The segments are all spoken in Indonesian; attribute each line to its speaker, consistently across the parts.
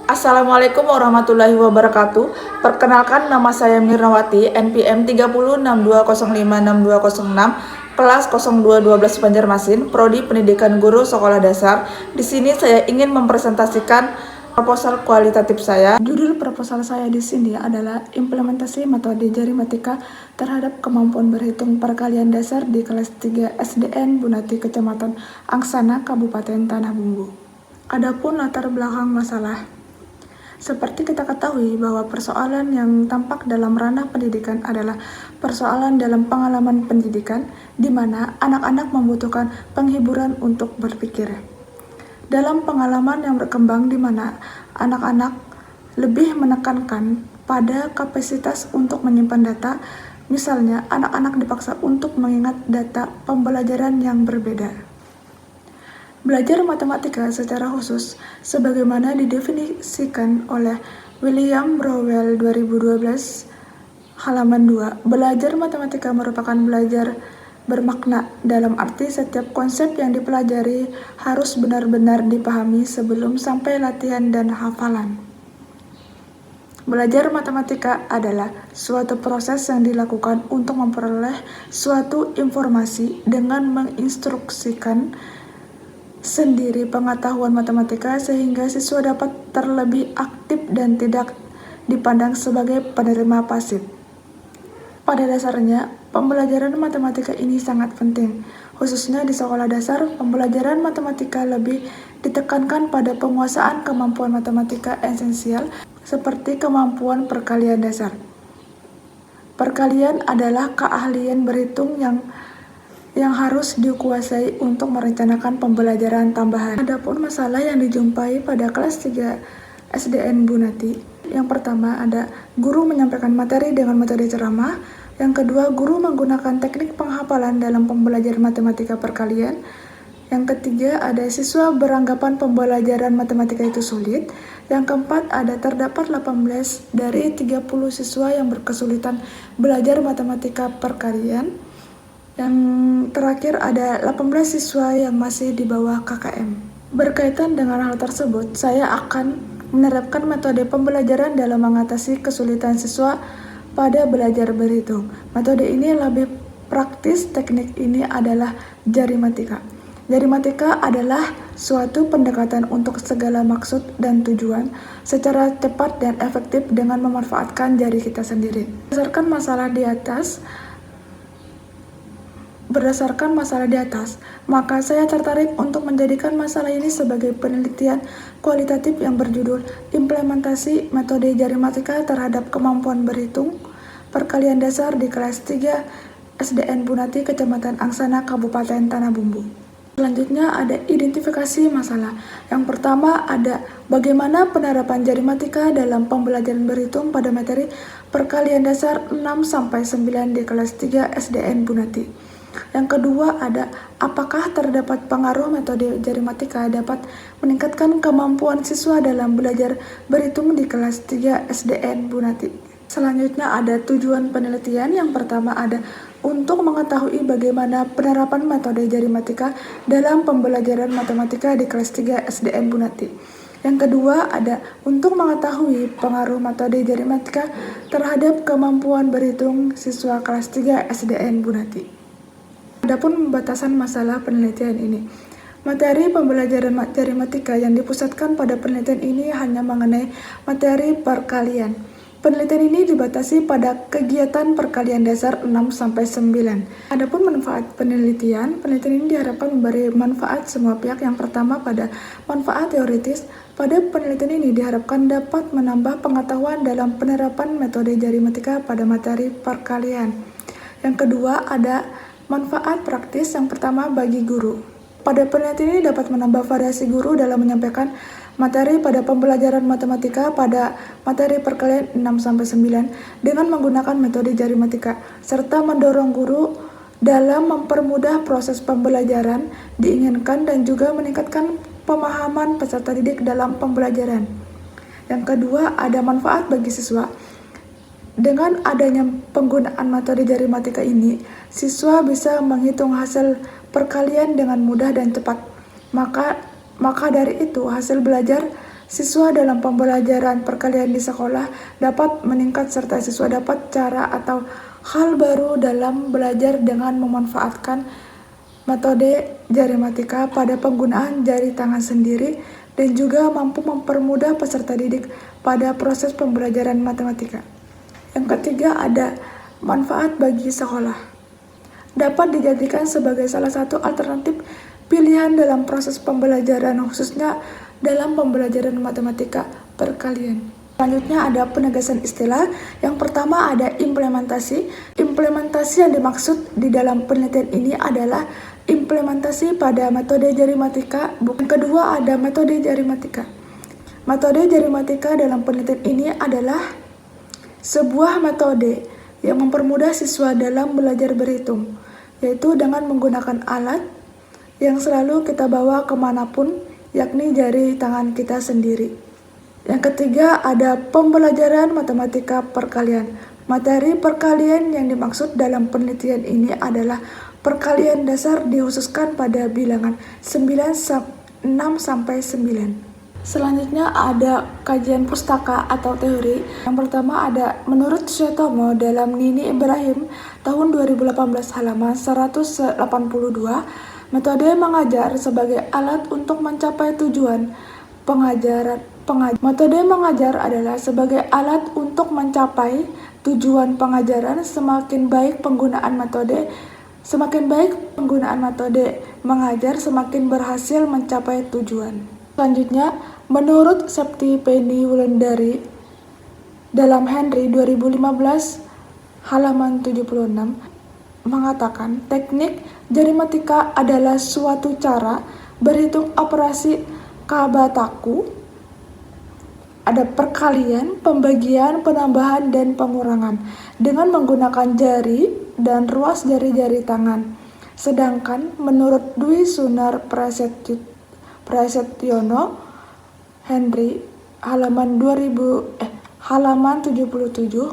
Speaker 1: Assalamualaikum warahmatullahi wabarakatuh. Perkenalkan, nama saya Mirnawati, NPM 3062056206, kelas 0212 Banjarmasin, Prodi Pendidikan Guru Sekolah Dasar. Di sini saya ingin mempresentasikan proposal kualitatif saya. Judul proposal saya di sini adalah implementasi metode jarimatika terhadap kemampuan berhitung perkalian dasar di kelas 3 SDN Bunati, Kecamatan Angsana, Kabupaten Tanah Bumbu. Adapun latar belakang masalah, seperti kita ketahui bahwa persoalan yang tampak dalam ranah pendidikan adalah persoalan dalam pengalaman pendidikan, di mana anak-anak membutuhkan penghiburan untuk berpikir. Dalam pengalaman yang berkembang di mana anak-anak lebih menekankan pada kapasitas untuk menyimpan data, misalnya anak-anak dipaksa untuk mengingat data pembelajaran yang berbeda. Belajar matematika secara khusus, sebagaimana didefinisikan oleh William Rowell 2012, halaman 2, belajar matematika merupakan belajar bermakna dalam arti setiap konsep yang dipelajari harus benar-benar dipahami sebelum sampai latihan dan hafalan. Belajar matematika adalah suatu proses yang dilakukan untuk memperoleh suatu informasi dengan menginstruksikan sendiri pengetahuan matematika sehingga siswa dapat terlebih aktif dan tidak dipandang sebagai penerima pasif. Pada dasarnya, pembelajaran matematika ini sangat penting. Khususnya di sekolah dasar, pembelajaran matematika lebih ditekankan pada penguasaan kemampuan matematika esensial seperti kemampuan perkalian dasar. Perkalian adalah keahlian berhitung yang harus dikuasai untuk merencanakan pembelajaran tambahan. Adapun masalah yang dijumpai pada kelas 3 SDN Bunati, yang pertama ada guru menyampaikan materi dengan metode ceramah, yang kedua guru menggunakan teknik penghafalan dalam pembelajaran matematika perkalian, yang ketiga ada siswa beranggapan pembelajaran matematika itu sulit, yang keempat ada terdapat 18 dari 30 siswa yang berkesulitan belajar matematika perkalian, yang terakhir ada 18 siswa yang masih di bawah KKM. Berkaitan dengan hal tersebut, saya akan menerapkan metode pembelajaran dalam mengatasi kesulitan siswa pada belajar berhitung. Metode ini lebih praktis, teknik ini adalah jarimatika. Jarimatika adalah suatu pendekatan untuk segala maksud dan tujuan secara cepat dan efektif dengan memanfaatkan jari kita sendiri. Berdasarkan masalah di atas, maka saya tertarik untuk menjadikan masalah ini sebagai penelitian kualitatif yang berjudul Implementasi Metode Jarimatika terhadap Kemampuan Berhitung Perkalian Dasar di Kelas 3 SDN Bunati, Kecamatan Angsana, Kabupaten Tanah Bumbu. Selanjutnya ada identifikasi masalah. Yang pertama ada bagaimana penerapan jarimatika dalam pembelajaran berhitung pada materi perkalian dasar 6-9 di kelas 3 SDN Bunati. Yang kedua ada apakah terdapat pengaruh metode jarimatika dapat meningkatkan kemampuan siswa dalam belajar berhitung di kelas 3 SDN Bunati. Selanjutnya ada tujuan penelitian. Yang pertama ada untuk mengetahui bagaimana penerapan metode jarimatika dalam pembelajaran matematika di kelas 3 SDN Bunati. Yang kedua ada untuk mengetahui pengaruh metode jarimatika terhadap kemampuan berhitung siswa kelas 3 SDN Bunati. Adapun batasan masalah penelitian ini, materi pembelajaran jarimatika yang dipusatkan pada penelitian ini hanya mengenai materi perkalian. Penelitian ini dibatasi pada kegiatan perkalian dasar 6-9. Adapun manfaat penelitian ini diharapkan memberi manfaat semua pihak. Yang pertama pada manfaat teoritis, pada penelitian ini diharapkan dapat menambah pengetahuan dalam penerapan metode jarimatika pada materi perkalian. Yang kedua ada manfaat praktis. Yang pertama bagi guru. Pada penelitian ini dapat menambah variasi guru dalam menyampaikan materi pada pembelajaran matematika pada materi perkalian 6-9 dengan menggunakan metode jarimatika, serta mendorong guru dalam mempermudah proses pembelajaran diinginkan dan juga meningkatkan pemahaman peserta didik dalam pembelajaran. Yang kedua ada manfaat bagi siswa. Dengan adanya penggunaan metode jarimatika ini, siswa bisa menghitung hasil perkalian dengan mudah dan cepat. Maka dari itu hasil belajar Siswa dalam pembelajaran perkalian di sekolah dapat meningkat serta siswa dapat cara atau hal baru dalam belajar dengan memanfaatkan metode jari matika pada penggunaan jari tangan sendiri dan juga mampu mempermudah peserta didik pada proses pembelajaran matematika. Yang ketiga ada manfaat bagi sekolah. Dapat dijadikan sebagai salah satu alternatif pilihan dalam proses pembelajaran khususnya dalam pembelajaran matematika perkalian. Selanjutnya ada penegasan istilah. Yang pertama ada implementasi. Implementasi yang dimaksud di dalam penelitian ini adalah implementasi pada metode jari matika. Yang kedua ada metode jari matika. Metode jari matika dalam penelitian ini adalah sebuah metode yang mempermudah siswa dalam belajar berhitung, yaitu dengan menggunakan alat yang selalu kita bawa kemanapun, yakni jari tangan kita sendiri. Yang ketiga ada pembelajaran matematika perkalian. Materi perkalian yang dimaksud dalam penelitian ini adalah perkalian dasar dikhususkan pada bilangan 6 sampai 9. Selanjutnya ada kajian pustaka atau teori. Yang pertama ada menurut Suetomo dalam Nini Ibrahim tahun 2018 halaman 182, metode mengajar sebagai alat untuk mencapai tujuan pengajaran. Metode mengajar adalah sebagai alat untuk mencapai tujuan pengajaran. Semakin baik penggunaan metode mengajar, semakin berhasil mencapai tujuan. Selanjutnya, menurut Septi Penny Wulandari dalam Henry 2015 halaman 76 mengatakan teknik jari matika adalah suatu cara berhitung operasi kabataku. Ada perkalian, pembagian, penambahan, dan pengurangan dengan menggunakan jari dan ruas jari-jari tangan. Sedangkan menurut Dwi Sunar Prasetyono Henry halaman 77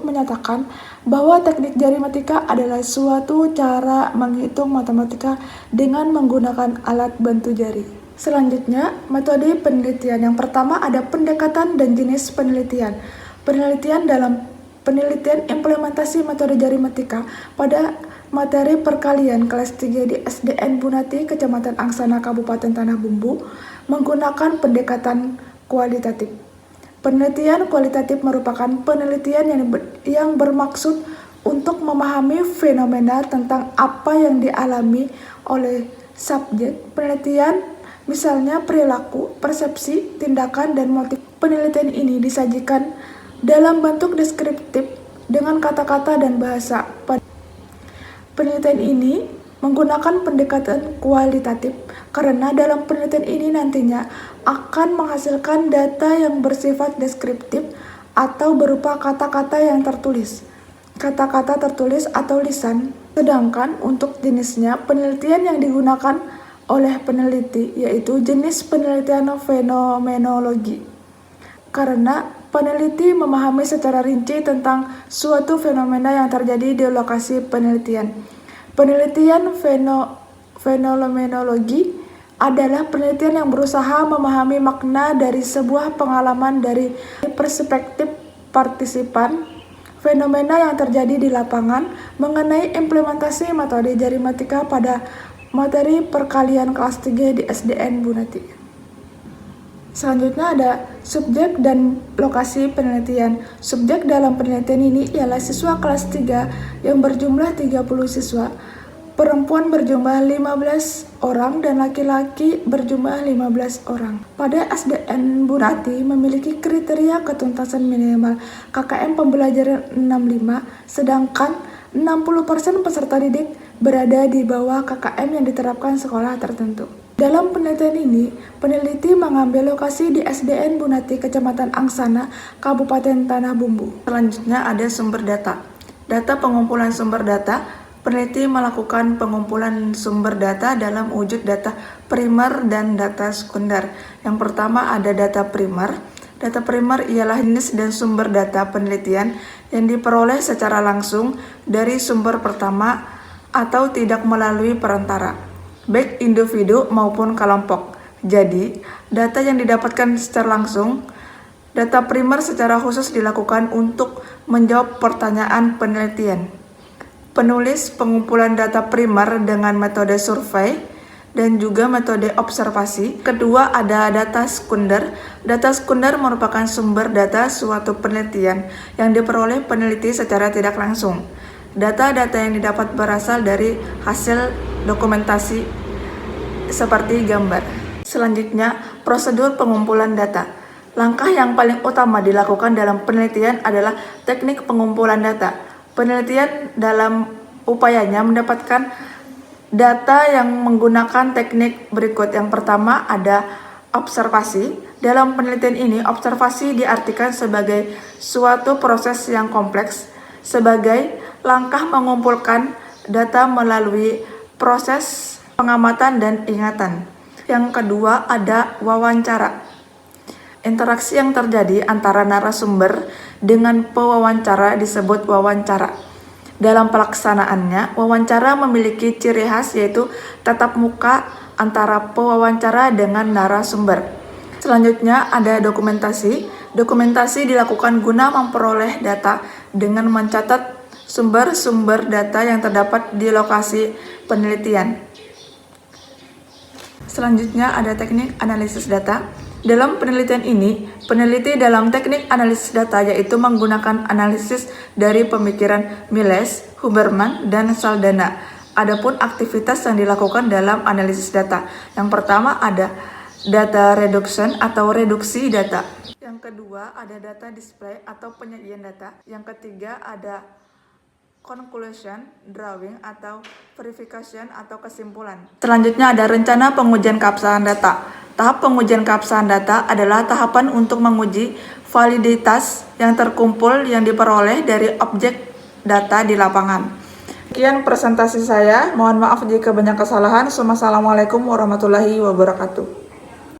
Speaker 1: menyatakan bahwa teknik jari matika adalah suatu cara menghitung matematika dengan menggunakan alat bantu jari. Selanjutnya, metode penelitian. Yang pertama ada pendekatan dan jenis penelitian. Penelitian dalam penelitian implementasi metode jari matika pada materi perkalian kelas 3 di SDN Bunati, Kecamatan Angsana, Kabupaten Tanah Bumbu, menggunakan pendekatan kualitatif. Penelitian kualitatif merupakan penelitian yang bermaksud untuk memahami fenomena tentang apa yang dialami oleh subjek penelitian, misalnya perilaku, persepsi, tindakan, dan motif. Penelitian ini disajikan dalam bentuk deskriptif dengan kata-kata dan bahasa. Penelitian ini menggunakan pendekatan kualitatif karena dalam penelitian ini nantinya akan menghasilkan data yang bersifat deskriptif atau berupa kata-kata yang tertulis, kata-kata tertulis atau lisan. Sedangkan untuk jenisnya, penelitian yang digunakan oleh peneliti yaitu jenis penelitian fenomenologi, karena peneliti memahami secara rinci tentang suatu fenomena yang terjadi di lokasi penelitian. Penelitian fenomenologi adalah penelitian yang berusaha memahami makna dari sebuah pengalaman dari perspektif partisipan, fenomena yang terjadi di lapangan, mengenai implementasi metode jari matika pada materi perkalian kelas 3 di SDN Bunati. Selanjutnya ada subjek dan lokasi penelitian. Subjek dalam penelitian ini ialah siswa kelas 3 yang berjumlah 30 siswa. Perempuan berjumlah 15 orang dan laki-laki berjumlah 15 orang. Pada SDN Bunati memiliki kriteria ketuntasan minimal KKM pembelajaran 65, sedangkan 60% peserta didik berada di bawah KKM yang diterapkan sekolah tertentu. Dalam penelitian ini, peneliti mengambil lokasi di SDN Bunati, Kecamatan Angsana, Kabupaten Tanah Bumbu. Selanjutnya ada sumber data. Data pengumpulan sumber data. Peneliti melakukan pengumpulan sumber data dalam wujud data primer dan data sekunder. Yang pertama ada data primer. Data primer ialah jenis dan sumber data penelitian yang diperoleh secara langsung dari sumber pertama atau tidak melalui perantara, baik individu maupun kelompok. Jadi, data yang didapatkan secara langsung Data primer secara khusus dilakukan untuk menjawab pertanyaan penelitian. Penulis pengumpulan data primer dengan metode survei dan juga metode observasi. Kedua, ada data sekunder. Data sekunder merupakan sumber data suatu penelitian yang diperoleh peneliti secara tidak langsung. Data-data yang didapat berasal dari hasil dokumentasi seperti gambar. Selanjutnya, prosedur pengumpulan data. Langkah yang paling utama dilakukan dalam penelitian adalah teknik pengumpulan data. Penelitian dalam upayanya mendapatkan data yang menggunakan teknik berikut. Yang pertama ada observasi. Dalam penelitian ini, observasi diartikan sebagai suatu proses yang kompleks, sebagai langkah mengumpulkan data melalui proses pengamatan dan ingatan. Yang kedua ada wawancara. Interaksi yang terjadi antara narasumber dengan pewawancara disebut wawancara. Dalam pelaksanaannya, wawancara memiliki ciri khas yaitu tatap muka antara pewawancara dengan narasumber. Selanjutnya ada dokumentasi. Dokumentasi dilakukan guna memperoleh data dengan mencatat sumber-sumber data yang terdapat di lokasi penelitian. Selanjutnya ada teknik analisis data. Dalam penelitian ini, peneliti dalam teknik analisis data yaitu menggunakan analisis dari pemikiran Miles, Huberman, dan Saldanha. Adapun aktivitas yang dilakukan dalam analisis data. Yang pertama ada data reduction atau reduksi data. Yang kedua ada data display atau penyajian data. Yang ketiga ada conclusion, drawing, atau verification atau kesimpulan. Selanjutnya ada rencana pengujian keabsahan data. Tahap pengujian keabsahan data adalah tahapan untuk menguji validitas yang terkumpul yang diperoleh dari objek data di lapangan. Sekian presentasi saya. Mohon maaf jika banyak kesalahan. Wassalamualaikum warahmatullahi wabarakatuh.